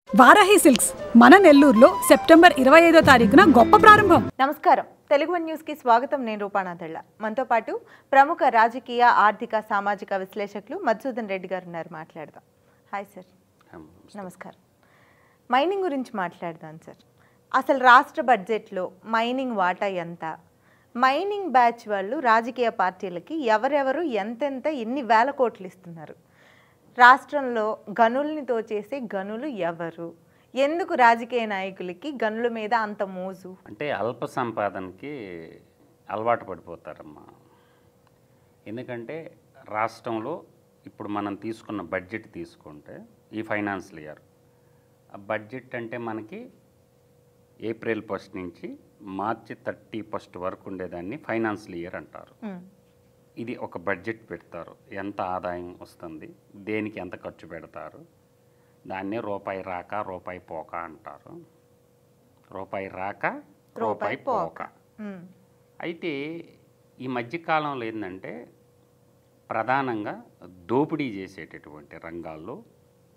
Varahi silks మన నెల్లూరులో September 25వ తారీఖున గొప్ప ప్రారంభం. నమస్కారం, తెలుగు వన్ న్యూస్ కి స్వాగతం. నేను రూపానాథళ్ళ. మనతో పాటు ప్రముఖ రాజకీయ ఆర్థిక సామాజిక విశ్లేషకులు మధుసూదన్ రెడ్డి గారు ఉన్నారు. మాట్లాడదాం. Hi sir. నమస్కారం. మైనింగ్ గురించి మాట్లాడదాం సార్. అసలు రాష్ట్ర బడ్జెట్లో మైనింగ్ వాటా ఎంత? మైనింగ్ బ్యాచ్ వాళ్ళు రాజకీయ పార్టీలకి ఎవరెవరు ఎంతెంత ఎన్ని వేల కోట్లు ఇస్తున్నారు? రాష్ట్రంలో గనుల్ని తోచేసే గనులు ఎవరు? ఎందుకు రాజకీయ నాయకులకి గనుల మీద అంత మోజు? అంటే అల్ప సంపాదనకి అలవాటు పడిపోతారమ్మా. ఎందుకంటే రాష్ట్రంలో ఇప్పుడు మనం తీసుకున్న బడ్జెట్ తీసుకుంటే ఈ ఫైనాన్షియల్ ఇయర్ ఆ బడ్జెట్ అంటే మనకి ఏప్రిల్ 1 నుంచి మార్చి 31 వరకు ఉండేదాన్ని ఫైనాన్షియల్ ఇయర్ అంటారు. ఇది ఒక బడ్జెట్ పెడతారు, ఎంత ఆదాయం వస్తుంది, దేనికి ఎంత ఖర్చు పెడతారు, దాన్నే రూపాయి రాక రూపాయి పోక అంటారు. రూపాయి రాక రూపాయి పోక. అయితే ఈ మధ్యకాలంలో ఏంటంటే ప్రధానంగా దోపిడీ చేసేటటువంటి రంగాల్లో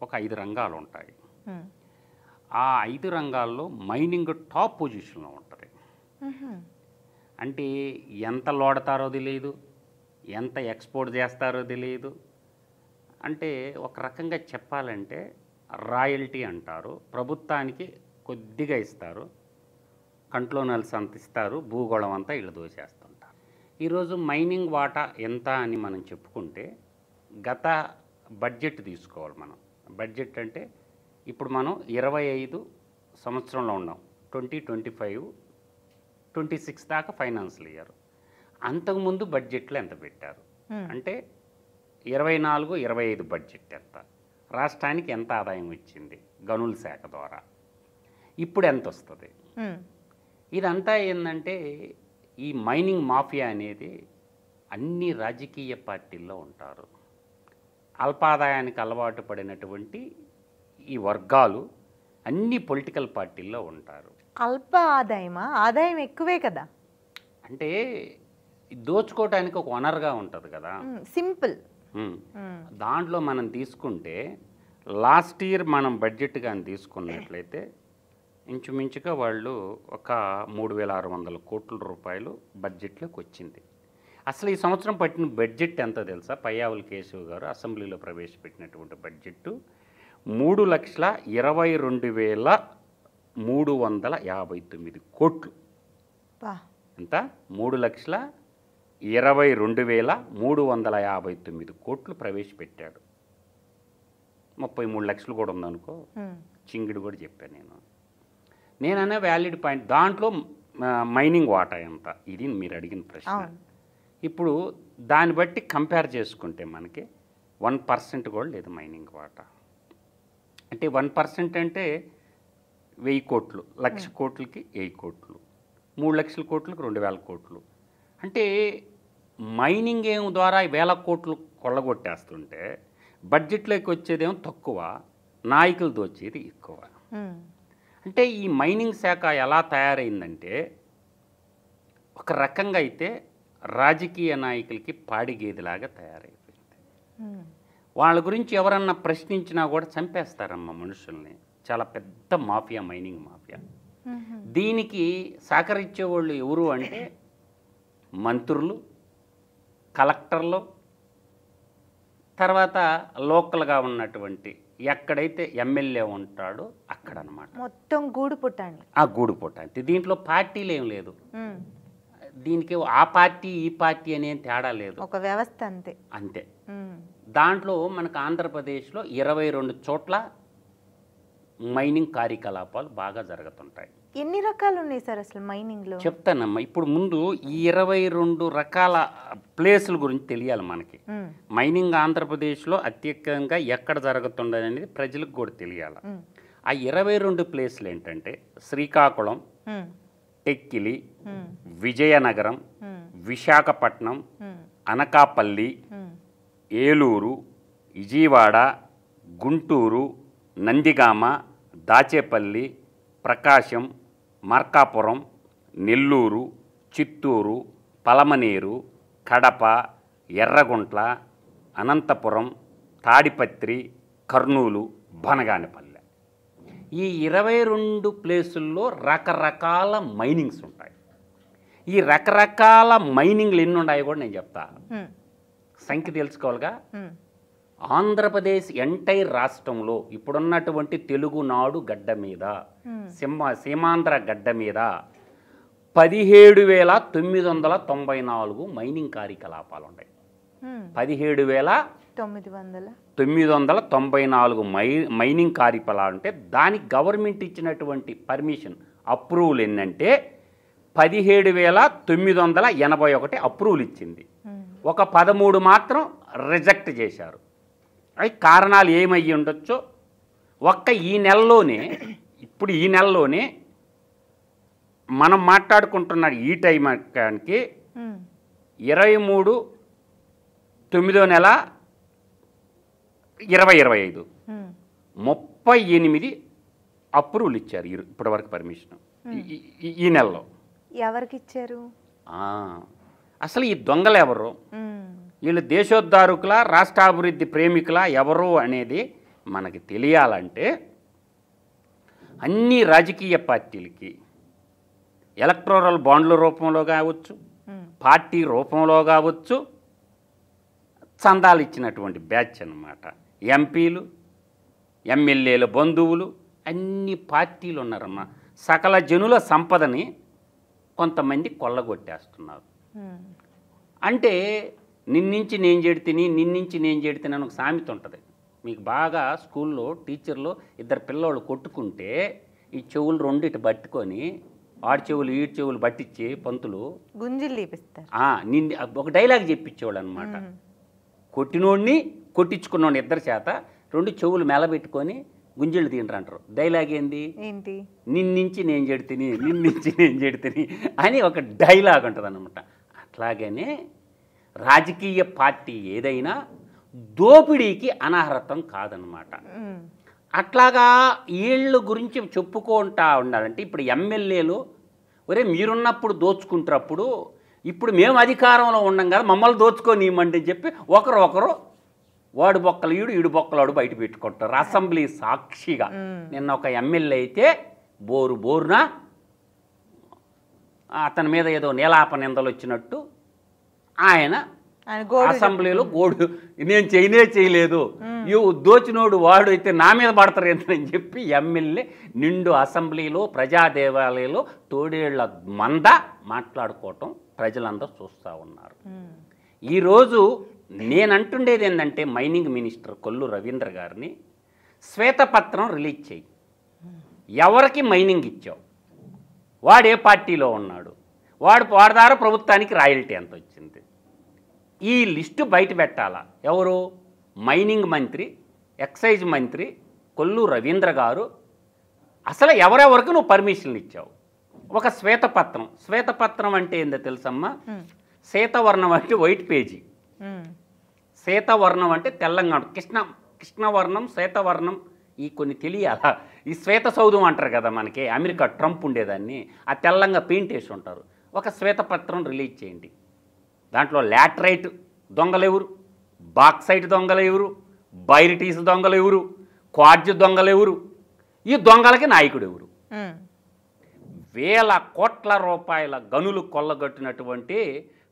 ఒక 5 రంగాలు ఉంటాయి. ఆ 5 రంగాల్లో మైనింగ్ టాప్ పొజిషన్లో ఉంటుంది. అంటే ఎంత లోడతారో తెలియదు, ఎంత ఎక్స్పోర్ట్ చేస్తారో తెలియదు. అంటే ఒక రకంగా చెప్పాలంటే రాయల్టీ అంటారు, ప్రభుత్వానికి కొద్దిగా ఇస్తారు, కంట్రోనల్స్ అంత ఇస్తారు, భూగోళం అంతా ఇళ్ళు దోచేస్తుంటారు. ఈరోజు మైనింగ్ వాటా ఎంత అని మనం చెప్పుకుంటే గత బడ్జెట్ తీసుకోవాలి మనం. బడ్జెట్ అంటే ఇప్పుడు మనం 25 సంవత్సరంలో ఉన్నాం, 2025, 26 దాకా ఫైనాన్షియల్ ఇయర్. అంతకుముందు బడ్జెట్లో ఎంత పెట్టారు అంటే 24, 25 బడ్జెట్ ఎంత, రాష్ట్రానికి ఎంత ఆదాయం వచ్చింది గనుల శాఖ ద్వారా, ఇప్పుడు ఎంత వస్తుంది? ఇదంతా ఏంటంటే ఈ మైనింగ్ మాఫియా అనేది అన్ని రాజకీయ పార్టీల్లో ఉంటారు. అల్పాదాయానికి అలవాటు పడినటువంటి ఈ వర్గాలు అన్ని పొలిటికల్ పార్టీల్లో ఉంటారు. అల్ప ఆదాయమా? ఆదాయం ఎక్కువే కదా. అంటే దోచుకోవటానికి ఒక వనరుగా ఉంటుంది కదా, సింపుల్. దాంట్లో మనం తీసుకుంటే లాస్ట్ ఇయర్ మనం బడ్జెట్ కానీ తీసుకున్నట్లయితే ఇంచుమించుగా వాళ్ళు ఒక 3,600 కోట్ల రూపాయలు బడ్జెట్లోకి వచ్చింది. అసలు ఈ సంవత్సరం పట్టిన బడ్జెట్ ఎంత తెలుసా? పయ్యావుల కేశవ్ గారు అసెంబ్లీలో ప్రవేశపెట్టినటువంటి బడ్జెట్ 3,22,359 కోట్లు. ఎంత? 3,22,359 కోట్లు ప్రవేశపెట్టాడు. 33 లక్షలు కూడా ఉందనుకో, చింగిడి కూడా చెప్పాను నేననే వ్యాలిడ్ పాయింట్. దాంట్లో మైనింగ్ వాటా ఎంత, ఇది మీరు అడిగిన ప్రశ్న. ఇప్పుడు దాన్ని బట్టి కంపేర్ చేసుకుంటే మనకి 1% కూడా లేదు మైనింగ్ వాటా. అంటే 1% అంటే 1000 కోట్లు, 1,00,000 కోట్లకి 1000 కోట్లు, 3 లక్షల కోట్లకు 2,000 కోట్లు. అంటే మైనింగ్ ఏం ద్వారా 1,000 కోట్లు కొల్లగొట్టేస్తుంటే బడ్జెట్లోకి వచ్చేదేమో తక్కువ, నాయకులు దోచేది ఎక్కువ. అంటే ఈ మైనింగ్ శాఖ ఎలా తయారైందంటే ఒక రకంగా అయితే రాజకీయ నాయకులకి పాడిగేదిలాగా తయారైపోయింది. వాళ్ళ గురించి ఎవరన్నా ప్రశ్నించినా కూడా చంపేస్తారమ్మ మనుషుల్ని. చాలా పెద్ద మాఫియా, మైనింగ్ మాఫియా. దీనికి సహకరించే వాళ్ళు ఎవరు అంటే మంత్రులు, కలెక్టర్లు, తర్వాత లోకల్గా ఉన్నటువంటి ఎక్కడైతే ఎమ్మెల్యే ఉంటాడో అక్కడ అనమాట. మొత్తం గూడు పుట్టాండి. ఆ గూడు పుట్టాంటి. దీంట్లో పార్టీలు ఏం లేదు, దీనికి ఆ పార్టీ ఈ పార్టీ అనే తేడా లేదు, ఒక వ్యవస్థ అంతే. అంతే. దాంట్లో మనకు ఆంధ్రప్రదేశ్లో 22 చోట్ల మైనింగ్ కార్యకలాపాలు బాగా జరుగుతుంటాయి. ఎన్ని రకాలు ఉన్నాయి సార్ అసలు మైనింగ్లో? చెప్తానమ్మా. ఇప్పుడు ముందు ఈ 22 రకాల ప్లేసుల గురించి తెలియాలి మనకి. మైనింగ్ ఆంధ్రప్రదేశ్లో అత్యధికంగా ఎక్కడ జరుగుతుండదు అనేది ప్రజలకు కూడా తెలియాలి. ఆ 22 ప్లేసులు ఏంటంటే శ్రీకాకుళం, టెక్కిలి, విజయనగరం, విశాఖపట్నం, అనకాపల్లి, ఏలూరు, విజయవాడ, గుంటూరు, నందిగామ, దాచేపల్లి, ప్రకాశం, మార్కాపురం, నెల్లూరు, చిత్తూరు, పలమనేరు, కడప, ఎర్రగుంట్ల, అనంతపురం, తాడిపత్రి, కర్నూలు, బనగానపల్లె. ఈ 22 ప్లేసుల్లో రకరకాల మైనింగ్స్ ఉంటాయి. ఈ రకరకాల మైనింగ్లు ఎన్ని ఉన్నాయో కూడా నేను చెప్తా. సంఖ్య తెలుసుకోవాలిగా. ఆంధ్రప్రదేశ్ ఎంటైర్ రాష్ట్రంలో ఇప్పుడున్నటువంటి తెలుగునాడు గడ్డ మీద, సీమాంధ్ర గడ్డ మీద 17,994 మైనింగ్ కార్యకలాపాలు ఉన్నాయి. 17,994 మైనింగ్ కార్యకలాపాలు ఉంటే దానికి గవర్నమెంట్ ఇచ్చినటువంటి పర్మిషన్ అప్రూవల్ ఏంటంటే 17,981 అప్రూవల్ ఇచ్చింది. ఒక 13 మాత్రం రిజెక్ట్ చేశారు. అవి కారణాలు ఏమయ్యి ఉండొచ్చో ఒక్క ఈ నెలలోనే మనం మాట్లాడుకుంటున్న ఈ టైంకి 23/9/2025 38 అప్రూవల్ ఇచ్చారు ఇప్పటివరకు పర్మిషన్ ఈ నెలలో. ఎవరికి ఇచ్చారు? అసలు ఈ దొంగలు ఎవరు, వీళ్ళు దేశోద్ధారకుల, రాష్ట్రాభివృద్ధి ప్రేమికుల ఎవరు అనేది మనకి తెలియాలంటే అన్ని రాజకీయ పార్టీలకి ఎలక్టోరల్ బాండ్ల రూపంలో కావచ్చు, పార్టీ రూపంలో కావచ్చు, చందాలు ఇచ్చినటువంటి బ్యాచ్ అన్నమాట. ఎంపీలు, ఎమ్మెల్యేల బంధువులు, అన్ని పార్టీలు ఉన్నారమ్మా. సకల జనుల సంపదని కొంతమంది కొల్లగొట్టేస్తున్నారు. అంటే నిన్నించి నేను చెడితేని అని ఒక సామెత ఉంటుంది. మీకు బాగా స్కూల్లో టీచర్లు ఇద్దరు పిల్లోళ్ళు కొట్టుకుంటే ఈ చెవులు రెండు ఇటు పట్టుకొని ఆడి చెవులు ఈడి చెవులు పట్టించి పంతులు గుంజిలు తీపిస్తారు. ఒక డైలాగ్ చెప్పించేవాళ్ళు అనమాట. కొట్టినోడిని కొట్టించుకున్నోడిని ఇద్దరి చేత రెండు చెవులు మెలబెట్టుకొని గుంజిళ్ళు తింటారంటారు. డైలాగ్ ఏంటి? నిన్నించి నేను చెడితిని అని ఒక డైలాగ్ ఉంటుంది అన్నమాట. అట్లాగనే రాజకీయ పార్టీ ఏదైనా దోపిడీకి అనర్హతం కాదనమాట. అట్లాగా వీళ్ళ గురించి చెప్పుకుంటా ఉండాలంటే ఇప్పుడు ఎమ్మెల్యేలు ఒరే మీరున్నప్పుడు దోచుకుంటున్నప్పుడు ఇప్పుడు మేము అధికారంలో ఉన్నాం కదా మమ్మల్ని దోచుకొని ఇవ్వమంటే చెప్పి ఒకరు వాడు బొక్కలు ఈడు బొక్కలాడు బయట పెట్టుకుంటారు అసెంబ్లీ సాక్షిగా. నిన్న ఒక ఎమ్మెల్యే అయితే బోరున అతని మీద ఏదో నీలాప నిందలు వచ్చినట్టు ఆయన అసెంబ్లీలో గోడు నేను చేయలేదు, దోచినోడు వాడు అయితే నా మీద పడతారు ఏంటని చెప్పి ఎమ్మెల్యే నిండు అసెంబ్లీలో ప్రజా దేవాలయంలో తోడేళ్ల మంద మాట్లాడుకోవటం ప్రజలందరూ చూస్తూ ఉన్నారు. ఈరోజు నేనంటుండేది ఏంటంటే మైనింగ్ మినిస్టర్ కొల్లు రవీంద్ర గారిని శ్వేతపత్రం రిలీజ్ చేయి, ఎవరికి మైనింగ్ ఇచ్చావు, వాడు ఏ పార్టీలో ఉన్నాడు, వాడి ద్వారా ప్రభుత్వానికి రాయల్టీ ఎంత వచ్చింది, ఈ లిస్టు బయట పెట్టాలా. ఎవరు? మైనింగ్ మంత్రి, ఎక్సైజ్ మంత్రి కొల్లు రవీంద్ర గారు అసలు ఎవరెవరికి నువ్వు పర్మిషన్లు ఇచ్చావు. ఒక శ్వేతపత్రం అంటే ఏందో తెలుసమ్మా? శ్వేతవర్ణం అంటే వైట్ పేజీ, శ్వేతవర్ణం అంటే తెలంగాణ, కృష్ణవర్ణం, శ్వేతవర్ణం ఈ కొన్ని తెలియాలా. ఈ శ్వేత సౌధం అంటారు కదా మనకి, అమెరికా ట్రంప్ ఉండేదాన్ని ఆ తెల్లంగా పెయింట్ వేసి ఉంటారు. ఒక శ్వేతపత్రం రిలీజ్ చేయండి. దాంట్లో లాటరైట్ దొంగలెవరు, బాక్సైట్ దొంగలెవరు, బైరిటీస్ దొంగలెవరు, క్వార్జ్ దొంగలెవరు, ఈ దొంగలకి నాయకుడు ఎవరు, వేల కోట్ల రూపాయల గనులు కొల్లగొట్టినటువంటి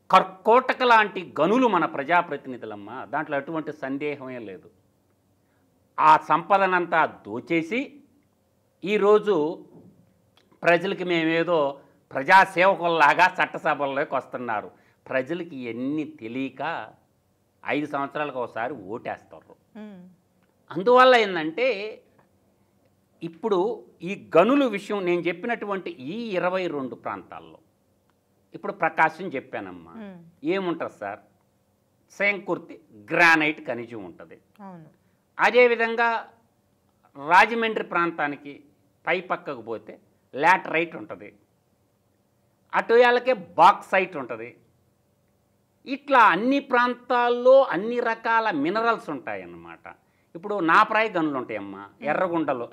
కర్కోటక లాంటి గనులు మన ప్రజాప్రతినిధులమ్మ. దాంట్లో ఎటువంటి సందేహమే లేదు. ఆ సంపదనంతా దోచేసి ఈరోజు ప్రజలకి మేమేదో ప్రజాసేవకుల్లాగా చట్టసభల్లోకి వస్తున్నారు. ప్రజలకి ఎన్ని తెలియక 5 సంవత్సరాలకు ఒకసారి ఓటేస్తారు. అందువల్ల ఏంటంటే ఇప్పుడు ఈ గనుల విషయం నేను చెప్పినటువంటి ఈ 22 ప్రాంతాల్లో ఇప్పుడు ప్రకాశం చెప్పానమ్మా, ఏముంటుంది సార్? సేంకుర్తి గ్రానైట్ ఖనిజం ఉంటుంది. అదేవిధంగా రాజమండ్రి ప్రాంతానికి పై పక్కకు పోతే లాటరైట్ ఉంటుంది, అటుయాలకే బాక్సైట్ ఉంటుంది. ఇట్లా అన్ని ప్రాంతాల్లో అన్ని రకాల మినరల్స్ ఉంటాయన్నమాట. ఇప్పుడు నాపరాయి గనులు ఉంటాయమ్మా, ఎర్రగుంటలు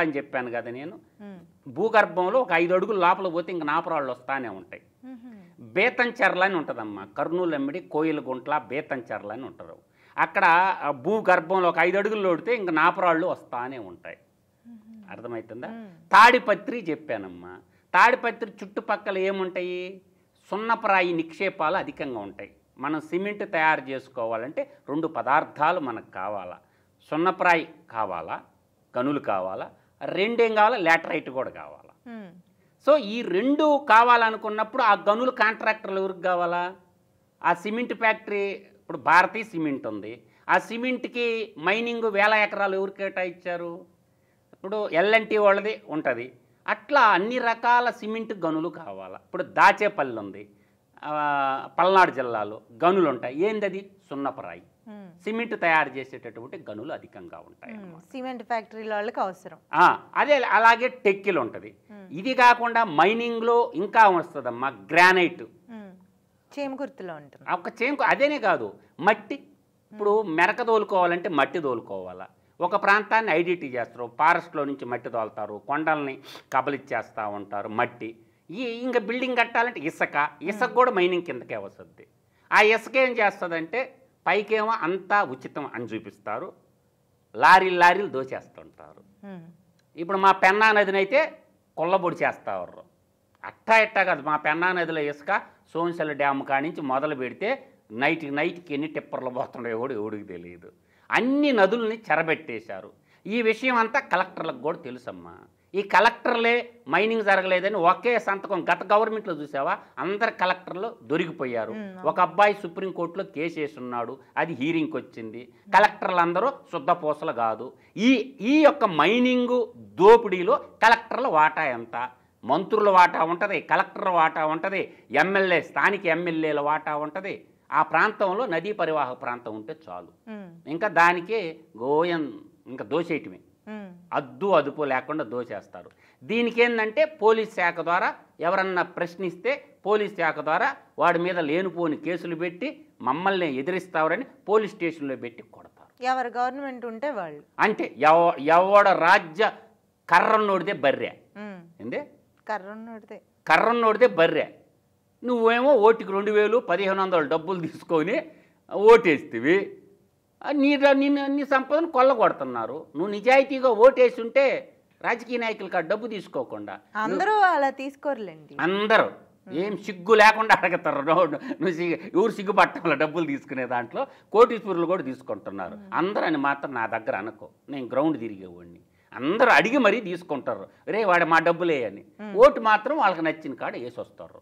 అని చెప్పాను కదా నేను. భూగర్భంలో ఒక 5 అడుగులు లోపల పోతే ఇంక నాపరాళ్ళు వస్తానే ఉంటాయి. బేతంచెర్ల అని ఉంటుందమ్మా, కర్నూలు ఎమ్మిడి కోయిలగుంట్ల బేతంచెర్ల అని ఉంటారు. అక్కడ భూగర్భంలో ఒక 5 అడుగులు లోడితే ఇంక నాపరాళ్ళు వస్తానే ఉంటాయి. అర్థమవుతుందా? తాడిపత్రి చెప్పానమ్మా. తాడిపత్రి చుట్టుపక్కల ఏముంటాయి? సున్నపరాయి నిక్షేపాలు అధికంగా ఉంటాయి. మనం సిమెంట్ తయారు చేసుకోవాలంటే 2 పదార్థాలు మనకు కావాలా. సున్నపరాయి కావాలా, గనులు కావాలా, 2 ఏం కావాలా, లాటరైట్ కూడా కావాలా. సో ఈ 2 కావాలనుకున్నప్పుడు ఆ గనులు కాంట్రాక్టర్లు ఎవరికి కావాలా? ఆ సిమెంట్ ఫ్యాక్టరీ, ఇప్పుడు భారతీయ సిమెంట్ ఉంది, ఆ సిమెంట్కి మైనింగ్ 1000 ఎకరాలు ఎవరు కేటాయించారు? ఇప్పుడు ఎల్ఎన్టీ వాళ్ళది ఉంటుంది. అట్లా అన్ని రకాల సిమెంట్ గనులు కావాలా. ఇప్పుడు దాచేపల్లి ఉంది, పల్నాడు జిల్లాలో గనులు ఉంటాయి. ఏంది అది? సున్నపరాయి. సిమెంట్ తయారు చేసేటటువంటి గనులు అధికంగా ఉంటాయి. సిమెంట్ ఫ్యాక్టరీల వాళ్ళకి అవసరం. అదే అలాగే టెక్కిలు ఉంటుంది. ఇది కాకుండా మైనింగ్లో ఇంకా వస్తుందమ్మా గ్రానైట్, చేమకుర్తిలో ఉంటుంది. ఒక అదేనే కాదు, మట్టి. ఇప్పుడు మెరక తోలుకోవాలంటే మట్టి తోలుకోవాలా. ఒక ప్రాంతాన్ని ఐడెంటిటీ చేస్తారు, ఫారెస్ట్లో నుంచి మట్టి తోలుతారు, కొండల్ని కబలిచ్చేస్తూ ఉంటారు మట్టి. ఇంకా బిల్డింగ్ కట్టాలంటే ఇసుక కూడా మైనింగ్ కిందకే వస్తుంది. ఆ ఇసుక ఏం చేస్తుందంటే పైకేమో అంతా ఉచితం అని చూపిస్తారు, లారీలు దోచేస్తుంటారు. ఇప్పుడు మా పెన్నా నదిని అయితే కొల్లబొడి చేస్తారు. అట్టా కాదు, మా పెన్నా నదిలో ఇసుక సోన్సెల డ్యామ్ కానించి మొదలు పెడితే నైట్కి ఎన్ని టిప్పర్లు పోతున్నాయో కూడా ఎవడికి తెలియదు. అన్ని నదుల్ని చెరబెట్టేశారు. ఈ విషయం అంతా కలెక్టర్లకు కూడా తెలుసమ్మా. ఈ కలెక్టర్లే మైనింగ్ జరగలేదని ఒకే సంతకం, గత గవర్నమెంట్లో చూసావా, అందరు కలెక్టర్లు దొరికిపోయారు. ఒక అబ్బాయి సుప్రీంకోర్టులో కేసు వేసున్నాడు, అది హీరింగ్కి వచ్చింది. కలెక్టర్లు అందరూ శుద్ధపూసలు కాదు. ఈ యొక్క మైనింగు దోపిడీలో కలెక్టర్ల వాటా ఎంత? మంత్రుల వాటా ఉంటుంది, కలెక్టర్ల వాటా ఉంటుంది, స్థానిక ఎమ్మెల్యేల వాటా ఉంటుంది. ఆ ప్రాంతంలో నదీ పరివాహక ప్రాంతం ఉంటే చాలు, ఇంకా దానికే ఇంకా దోచేయటమే, అదుపు లేకుండా దోచేస్తారు. దీనికి ఏంటంటే పోలీస్ శాఖ ద్వారా ఎవరన్నా ప్రశ్నిస్తే పోలీస్ శాఖ ద్వారా వాడి మీద లేనిపోని కేసులు పెట్టి మమ్మల్ని ఎదిరిస్తారని పోలీస్ స్టేషన్లో పెట్టి కొడతారు. ఎవరు గవర్నమెంట్ ఉంటే వాళ్ళు అంటే ఎవడ రాజ్య కర్రన్నోడితే బర్రె, ఏందే కర్రన్నోడితే బర్రె. నువ్వేమో ఓటుకి 2000 1500 డబ్బులు తీసుకొని ఓటేస్తేవి, నీ సంపదను కొల్లగొడుతున్నారు. నువ్వు నిజాయితీగా ఓటేసి ఉంటే రాజకీయ నాయకులకు ఆ డబ్బు తీసుకోకుండా అందరూ అలా తీసుకోరులేండి. అందరూ ఏం సిగ్గు లేకుండా అడగతారు. నువ్వు ఎవరు సిగ్గుపట్టాల డబ్బులు తీసుకునే దాంట్లో కోటీశ్వరులు కూడా తీసుకుంటున్నారు. అందరూ అని మాత్రం నా దగ్గర అనుకో, నేను గ్రౌండ్ తిరిగేవాడిని. అందరూ అడిగి మరీ తీసుకుంటారు, రే వాడు మా డబ్బులే అని. ఓటు మాత్రం వాళ్ళకి నచ్చిన కాడ వేసి వస్తారు.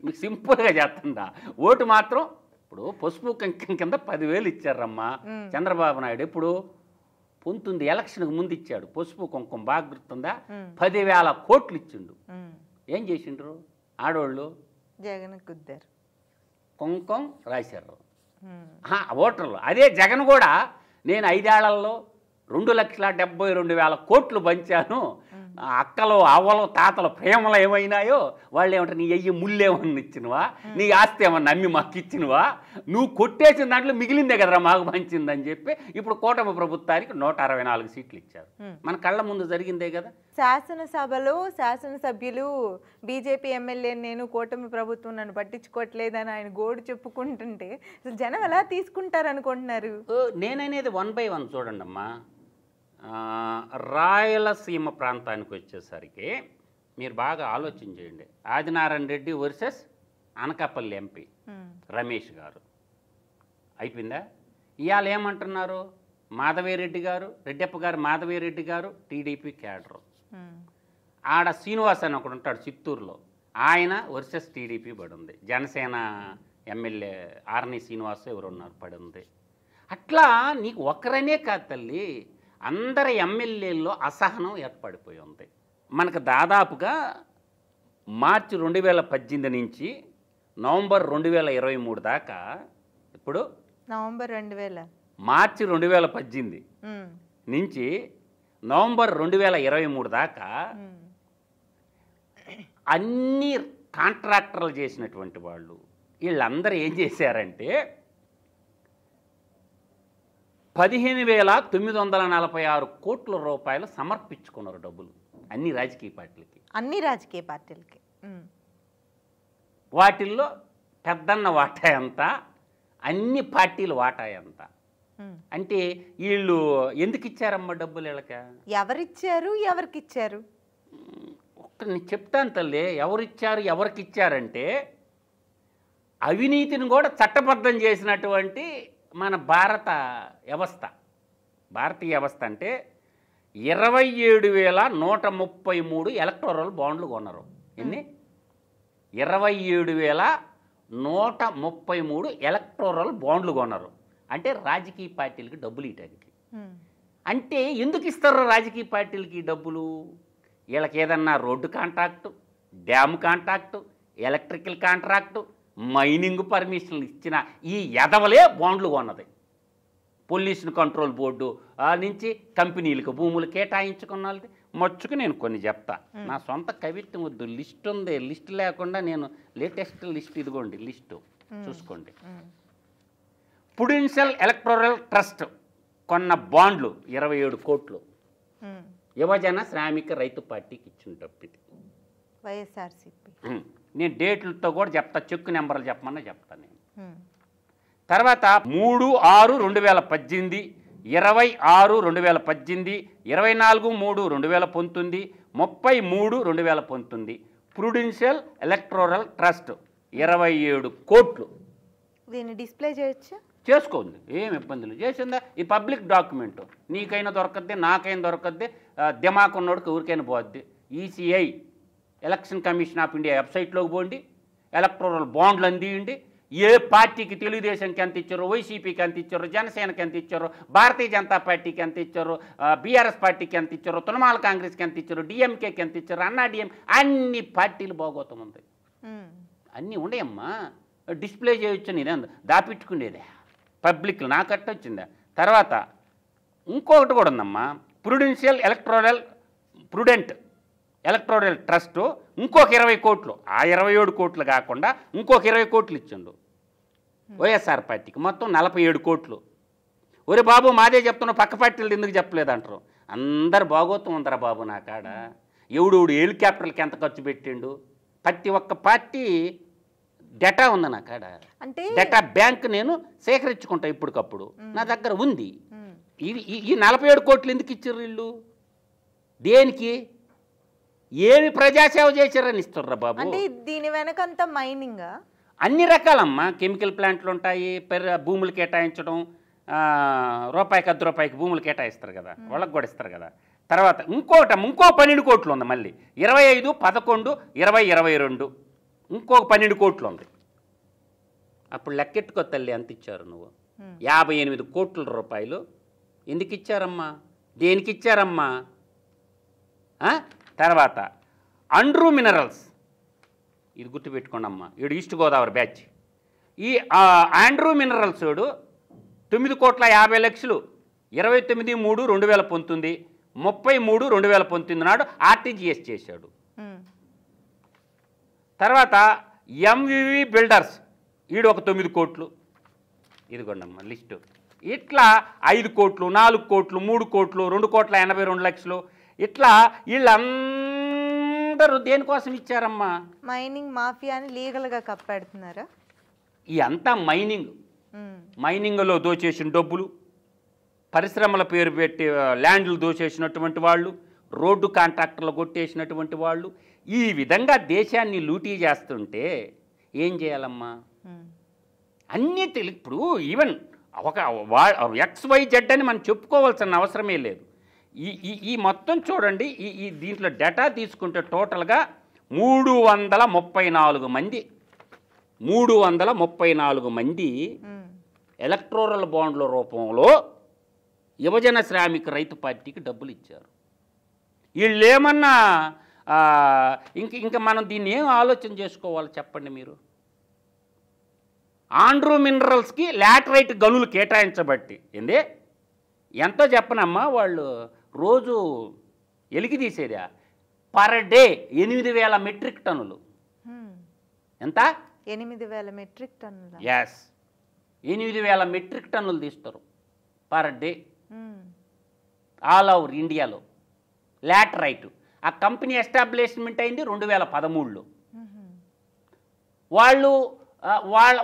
మీకు సింపుల్గా చేస్తుందా? ఓటు మాత్రం ఇప్పుడు పసుపు కుంకం కింద 10,000 ఇచ్చారమ్మా చంద్రబాబు నాయుడు. ఇప్పుడు పొందుతుంది ఎలక్షన్కి ముందు ఇచ్చాడు పసుపు కుంకం, బాగా గుర్తుందా? 10,000 కోట్లు ఇచ్చిండు. ఏం చేసిండ్రు ఆడవాళ్ళు? జగన్ కుద్దారు, కుంకం రాశారు ఓటర్లు. అదే జగన్ కూడా నేను 5 ఏళ్లలో 2,72,000 కోట్లు పంచాను, అక్కలు అవ్వలు తాతల ప్రేమలు ఏమైనాయో వాళ్ళు ఏమంటారు, నీ అయ్యి ముళ్ళేమన్నా ఇచ్చినవా, నీ ఆస్తి ఏమన్నా నమ్మి మాకు ఇచ్చినవా, నువ్వు కొట్టేసిన దాంట్లో మిగిలిందే కదరా మాకు పంచిందని చెప్పి ఇప్పుడు కూటమి ప్రభుత్వానికి 164 సీట్లు ఇచ్చారు. మన కళ్ళ ముందు జరిగిందే కదా. శాసనసభలో శాసనసభ్యులు బీజేపీ ఎమ్మెల్యే నేను కూటమి ప్రభుత్వం నన్ను పట్టించుకోవట్లేదని ఆయన గోడు చెప్పుకుంటుంటే అసలు జనం ఎలా తీసుకుంటారు అనుకుంటున్నారు? నేననేది 1 by 1 చూడండి అమ్మా. రాయలసీమ ప్రాంతానికి వచ్చేసరికి మీరు బాగా ఆలోచన చేయండి. ఆదినారాయణ రెడ్డి వర్సెస్ అనకాపల్లి ఎంపీ రమేష్ గారు అయిపోయిందా? ఇవాళ ఏమంటున్నారు, మాధవిరెడ్డి గారు, రెడ్డప్ప గారు మాధవిరెడ్డి గారు టీడీపీ క్యాడరు, ఆడ శ్రీనివాస్ అని ఒకడు ఉంటాడు చిత్తూరులో, ఆయన వర్సెస్ టీడీపీ పడి ఉంది. జనసేన ఎమ్మెల్యే ఆర్ని శ్రీనివాస్ ఎవరున్నారు పడి ఉంది. అట్లా నీకు ఒక్కరనే కాదు తల్లి, అందరి ఎమ్మెల్యేల్లో అసహనం ఏర్పడిపోయి ఉంది. మనకు దాదాపుగా మార్చి 2018 నుంచి నవంబర్ 2023 దాకా, ఇప్పుడు మార్చి 2018 నుంచి నవంబర్ 2023 దాకా అన్ని కాంట్రాక్టర్లు చేసినటువంటి వాళ్ళు వీళ్ళందరూ ఏం చేశారంటే 15,946 కోట్ల రూపాయలు సమర్పించుకున్నారు డబ్బులు అన్ని రాజకీయ పార్టీలకి. వాటిల్లో పెద్దన్న వాటా ఎంత, అన్ని పార్టీల వాటా ఎంత, అంటే వీళ్ళు ఎందుకు ఇచ్చారమ్మా డబ్బులు వీళ్ళక? ఎవరిచ్చారు, ఎవరికి ఇచ్చారు? నేను చెప్తాను తల్లి, ఎవరిచ్చారు ఎవరికి ఇచ్చారంటే అవినీతిని కూడా చట్టబద్ధం చేసినటువంటి మన భారతీయ వ్యవస్థ అంటే 27,133 ఎలక్టోరల్ బాండ్లు కొన్నారు. ఎన్ని? 27,133 ఎలక్టోరల్ బాండ్లు కొన్నారు. అంటే రాజకీయ పార్టీలకి డబ్బులు ఇవ్వడానికి. అంటే ఎందుకు ఇస్తారు రాజకీయ పార్టీలకి డబ్బులు? వీళ్ళకి ఏదన్నా road contract, dam contract, electrical contract, mining పర్మిషన్లు ఇచ్చిన ఈ ఎదవలే బాండ్లు కొన్నది. పొల్యూషన్ కంట్రోల్ బోర్డు నుంచి కంపెనీలకు భూములు కేటాయించుకున్న వాళ్ళది మచ్చుకు నేను కొన్ని చెప్తా. నా సొంత కవిత్వం వద్దు, లిస్ట్ ఉంది. లిస్ట్ లేకుండా నేను లేటెస్ట్ లిస్ట్, ఇదిగోండి లిస్టు చూసుకోండి. ప్రుడెన్షియల్ ఎలక్టోరల్ ట్రస్ట్ కొన్న బాండ్లు 27 కోట్లు యువజన శ్రామిక రైతు పార్టీకి ఇచ్చిన డబ్బు ఇది. వైఎస్ఆర్సీపీ. నేను డేట్లతో కూడా చెప్తా, చెక్కు నెంబర్లు చెప్పమన్నా చెప్తాను నేను. తర్వాత 3/6/2018, 26/2018, 24/3/2019, 30/3/2019 ప్రుడెన్షియల్ ఎలక్టోరల్ ట్రస్ట్ 27 కోట్లు. దీన్ని డిస్ప్లే చేయొచ్చు, చేసుకోండి, ఏం ఇబ్బందులు. చేసిందా? ఈ పబ్లిక్ డాక్యుమెంట్, నీకైనా దొరకద్ది, నాకైనా దొరకద్ది, దిమాక్ ఉన్నోడికి ఎవరికైనా పోద్ది. ECI election commission of India వెబ్సైట్లోకి పోండి, ఎలక్టోరల్ బాండ్లు అందియండి. ఏ పార్టీకి, తెలుగుదేశంకి ఎంత ఇచ్చారు, వైసీపీకి ఎంత ఇచ్చారు, జనసేనకి ఎంత ఇచ్చారు, భారతీయ జనతా పార్టీకి ఎంత ఇచ్చారు, బీఆర్ఎస్ పార్టీకి ఎంత ఇచ్చారు, తృణమూల కాంగ్రెస్కి ఎంత ఇచ్చారు, డిఎంకేకి ఎంత ఇచ్చారు, అన్నా డిఎం, అన్ని పార్టీలు బాగోతం ఉంది. అన్నీ ఉండేయమ్మా, డిస్ప్లే చేయొచ్చు. నేను దాపెట్టుకునేదే పబ్లిక్లో నాకు వచ్చిందా. తర్వాత ఇంకొకటి కూడా ఉందమ్మా, ప్రుడెన్షియల్ ప్రుడెంట్ ఎలక్టోరల్ ట్రస్ట్ ఇంకొక 20 కోట్లు, ఆ 27 కోట్లు కాకుండా ఇంకొక 20 కోట్లు ఇచ్చిండు వైఎస్ఆర్ పార్టీకి, మొత్తం 47 కోట్లు. ఒరే బాబు మాదే చెప్తున్నావు, పక్క పార్టీలు ఎందుకు చెప్పలేదంటారు. అందరు బాగోతం ఉందరా బాబు నా కాడ. ఎవడు హెలికాప్టర్లకి ఎంత ఖర్చు పెట్టిండు, ప్రతి ఒక్క పార్టీ డేటా ఉంది నా కాడ. అంటే డేటా బ్యాంక్ నేను సేకరించుకుంటా ఇప్పటికప్పుడు, నా దగ్గర ఉంది. ఈ 47 కోట్లు ఎందుకు ఇచ్చారు వీళ్ళు? దేనికి? ఏమి ప్రజాసేవ చేశారని ఇస్తారా బాబు? అంటే దీని వెనకంత మైనింగ్ అన్ని రకాలమ్మా. కెమికల్ ప్లాంట్లు ఉంటాయి, భూములు కేటాయించడం, రూపాయికి 10 రూపాయికి భూములు కేటాయిస్తారు కదా, వాళ్ళకి కూడా ఇస్తారు కదా. తర్వాత ఇంకో 12 కోట్లు ఉంది మళ్ళీ, 25, 11, 20, 22 ఇంకొక 12 కోట్లు ఉంది. అప్పుడు లెక్కెట్టుకో తల్లి ఎంత ఇచ్చారు నువ్వు. 58 కోట్ల రూపాయలు ఎందుకు ఇచ్చారమ్మా, దేనికి ఇచ్చారమ్మా? తర్వాత అండ్రూ మినరల్స్, ఇది గుర్తుపెట్టుకోండి అమ్మా, ఈడు ఈస్ట్ గోదావరి బ్యాచ్. ఈ ఆండ్రూ మినరల్స్ 9,50,00,000 29/3/2019, 30/3/2019 నాడు ఆర్టీజీఎస్ చేశాడు. తర్వాత ఎంవివి బిల్డర్స్, ఈడు ఒక 9 కోట్లు. ఇదిగోండమ్మా లిస్టు. ఇట్లా 5 కోట్లు, 4 కోట్లు, 3 కోట్లు, 2,82,00,000 ఇట్లా వీళ్ళందరూ దేనికోసం ఇచ్చారమ్మా? మైనింగ్ మాఫియాని లీగల్గా కప్పెడుతున్నారా? ఇదంతా మైనింగ్లో దోచేసిన డబ్బులు, పరిశ్రమల పేరు పెట్టి ల్యాండ్లు దోచేసినటువంటి వాళ్ళు, రోడ్డు కాంట్రాక్టర్లు కొట్టేసినటువంటి వాళ్ళు, ఈ విధంగా దేశాన్ని లూటీ చేస్తుంటే ఏం చేయాలమ్మా? అన్నీ ఇప్పుడు ఈవెన్ ఒక XYZ అని మనం చెప్పుకోవాల్సిన అవసరమే లేదు. ఈ మొత్తం చూడండి, ఈ దీంట్లో డేటా తీసుకుంటే టోటల్గా 334 మంది ఎలక్టోరల్ బాండ్ల రూపంలో యువజన శ్రామిక రైతు పార్టీకి డబ్బులు ఇచ్చారు. వీళ్ళు ఏమన్నా ఇంకా మనం దీన్ని ఏం ఆలోచన చేసుకోవాలి చెప్పండి మీరు? ఆండ్రూ మినరల్స్కి లాటరైట్ గనులు కేటాయించబట్టి ఏంది ఎంతో చెప్పనమ్మా, వాళ్ళు రోజు ఎలికి తీసేదా పర్ డే 8,000 మెట్రిక్ టన్నులు. ఎంత? 8,000 మెట్రిక్ టన్నులు. ఎస్, 8,000 మెట్రిక్ టన్నులు తీస్తారు పర్ డే ఆల్ ఓవర్ ఇండియాలో. లాటరైట్ ఆ కంపెనీ ఎస్టాబ్లిష్మెంట్ అయింది 2013లో.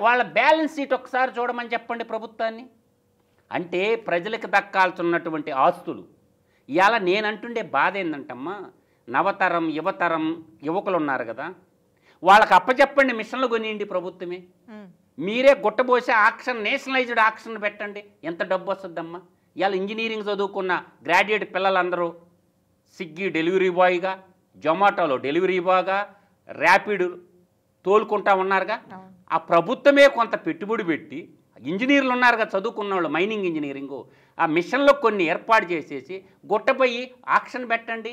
వాళ్ళ బ్యాలెన్స్ షీట్ ఒకసారి చూడమని చెప్పండి ప్రభుత్వాన్ని. అంటే ప్రజలకు దక్కాల్సినటువంటి ఆస్తులు ఇవాళ నేనంటుండే బాధ ఏంటంటమ్మా, నవతరం యువతరం యువకులు ఉన్నారు కదా, వాళ్ళకి అప్పచెప్పండి, మిషన్లు కొనియండి ప్రభుత్వమే, మీరే గుట్టబోసి ఆక్షన్, నేషనలైజ్డ్ ఆక్షన్ పెట్టండి, ఎంత డబ్బు వస్తుందమ్మా. ఇవాళ ఇంజనీరింగ్ చదువుకున్న గ్రాడ్యుయేట్ పిల్లలందరూ స్విగ్గీ డెలివరీ బాయ్గా, జొమాటోలో డెలివరీ బాయ్గా, ర్యాపిడ్ తోలుకుంటా ఉన్నారుగా. ఆ ప్రభుత్వమే కొంత పెట్టుబడి పెట్టి ఇంజనీర్లు ఉన్నారుగా చదువుకున్న వాళ్ళు, మైనింగ్ ఇంజనీరింగు, ఆ మిషన్లో కొన్ని ఏర్పాటు చేసేసి గుట్టపోయి ఆక్షన్ పెట్టండి,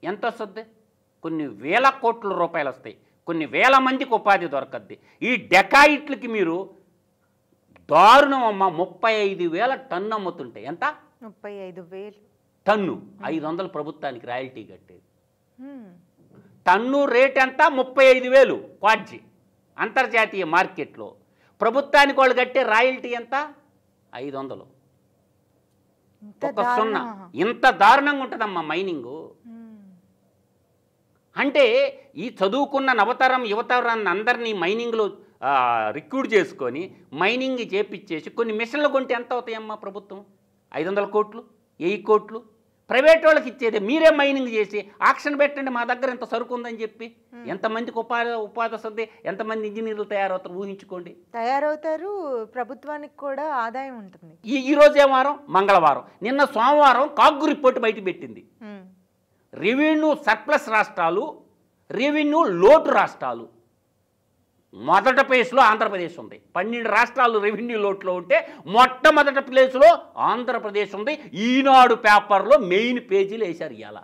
ఎంత వస్తుంది? కొన్ని వేల కోట్ల రూపాయలు వస్తాయి, కొన్ని వేల మందికి ఉపాధి దొరకద్ది. ఈ డెకాయిట్లకి మీరు దారుణం అమ్మ, 35,000 టన్ను అమ్ముతుంటే ఎంత? 35,000 టన్ను. 500 ప్రభుత్వానికి రాయల్టీ కట్టేది. టన్ను రేట్ ఎంత? 35,000 క్వాడ్జీ అంతర్జాతీయ మార్కెట్లో. ప్రభుత్వానికి వాళ్ళు కట్టే రాయల్టీ ఎంత? 500. ఒక సున్నా. ఇంత దారుణంగా ఉంటుందమ్మా మైనింగు. అంటే ఈ చదువుకున్న నవతరం యువతరాన్ని అందరినీ మైనింగ్లో రిక్రూట్ చేసుకొని మైనింగ్ చేపిచ్చేసి కొన్ని మిషన్లు కొంటే ఎంత అవుతాయమ్మా ప్రభుత్వం? 500 కోట్లు, 1000 కోట్లు. ప్రైవేట్ వాళ్ళకి ఇచ్చేది. మీరే మైనింగ్ చేసి ఆక్షన్ పెట్టండి, మా దగ్గర ఎంత సరుకు ఉందని చెప్పి. ఎంతమందికి ఉపాధి వస్తుంది, ఎంతమంది ఇంజనీర్లు తయారవుతారు ఊహించుకోండి. తయారవుతారు, ప్రభుత్వానికి కూడా ఆదాయం ఉంటుంది. ఈరోజు ఏ వారం? మంగళవారం. నిన్న సోమవారం కాగ్గు రిపోర్ట్ బయట పెట్టింది. రెవెన్యూ సర్ప్లస్ రాష్ట్రాలు, రెవెన్యూ లోటు రాష్ట్రాలు. మొదటి ప్లేస్లో ఆంధ్రప్రదేశ్ ఉంది. 12 రాష్ట్రాలు రెవెన్యూ లోట్లో ఉంటే మొట్టమొదటి ప్లేస్లో ఆంధ్రప్రదేశ్ ఉంది. ఈనాడు పేపర్లో మెయిన్ పేజీలు వేశారు. ఇవాళ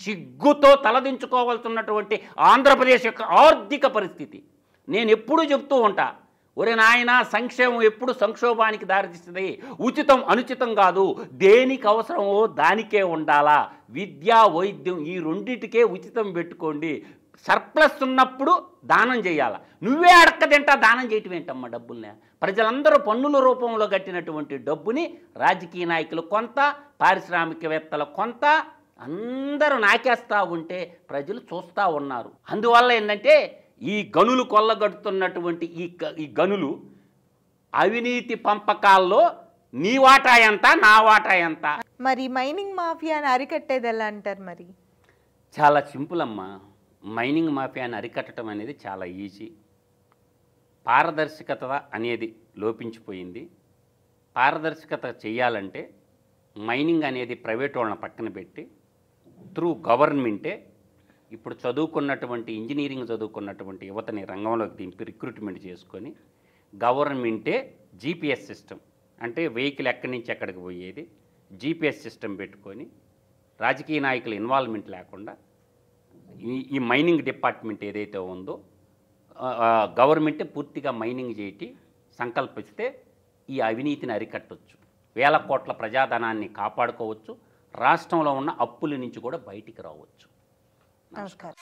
సిగ్గుతో తలదించుకోవాల్సినటువంటి ఆంధ్రప్రదేశ్ యొక్క ఆర్థిక పరిస్థితి. నేను ఎప్పుడూ చెప్తూ ఉంటా, ఒరే నాయన, సంక్షేమం ఎప్పుడు సంక్షోభానికి దారితీస్తుంది. ఉచితం అనుచితం కాదు, దేనికి అవసరమో దానికే ఉండాలా. విద్య, వైద్యం ఈ రెండింటికే ఉచితం పెట్టుకోండి. సర్ప్లస్ ఉన్నప్పుడు దానం చేయాలి. నువ్వే అడక్క తింటా దానం చేయటం ఏంటమ్మా డబ్బుల్ని? ప్రజలందరూ పన్నుల రూపంలో కట్టినటువంటి డబ్బుని రాజకీయ నాయకులు కొంత, పారిశ్రామికవేత్తలు కొంత, అందరూ నాకేస్తూ ఉంటే ప్రజలు చూస్తూ ఉన్నారు. అందువల్ల ఏంటంటే ఈ గనులు కొల్లగడుతున్నటువంటి ఈ గనులు అవినీతి పంపకాల్లో నీ వాటా ఎంత, నా వాటా ఎంత? మరి మైనింగ్ మాఫియాని అరికట్టేది ఎలా అంటారు? మరి చాలా సింపుల్ అమ్మా. మైనింగ్ మాఫియాని అరికట్టడం అనేది చాలా ఈజీ. పారదర్శకత అనేది లోపించిపోయింది. పారదర్శకత చేయాలంటే మైనింగ్ అనేది ప్రైవేట్ వాళ్ళని పక్కన పెట్టి త్రూ గవర్నమెంటే ఇప్పుడు చదువుకున్నటువంటి ఇంజనీరింగ్ చదువుకున్నటువంటి యువతని రంగంలోకి దింపి రిక్రూట్మెంట్ చేసుకొని గవర్నమెంటే జీపీఎస్ సిస్టమ్, అంటే వెహికల్ ఎక్కడి నుంచి ఎక్కడికి పోయేది జీపీఎస్ సిస్టమ్ పెట్టుకొని రాజకీయ నాయకుల ఇన్వాల్వ్మెంట్ లేకుండా ఈ మైనింగ్ డిపార్ట్మెంట్ ఏదైతే ఉందో గవర్నమెంటే పూర్తిగా మైనింగ్ చేసి సంకల్పిస్తే ఈ అవినీతిని అరికట్టవచ్చు. వేల కోట్ల ప్రజాధనాన్ని కాపాడుకోవచ్చు. రాష్ట్రంలో ఉన్న అప్పుల నుంచి కూడా బయటికి రావచ్చు. నమస్కారం.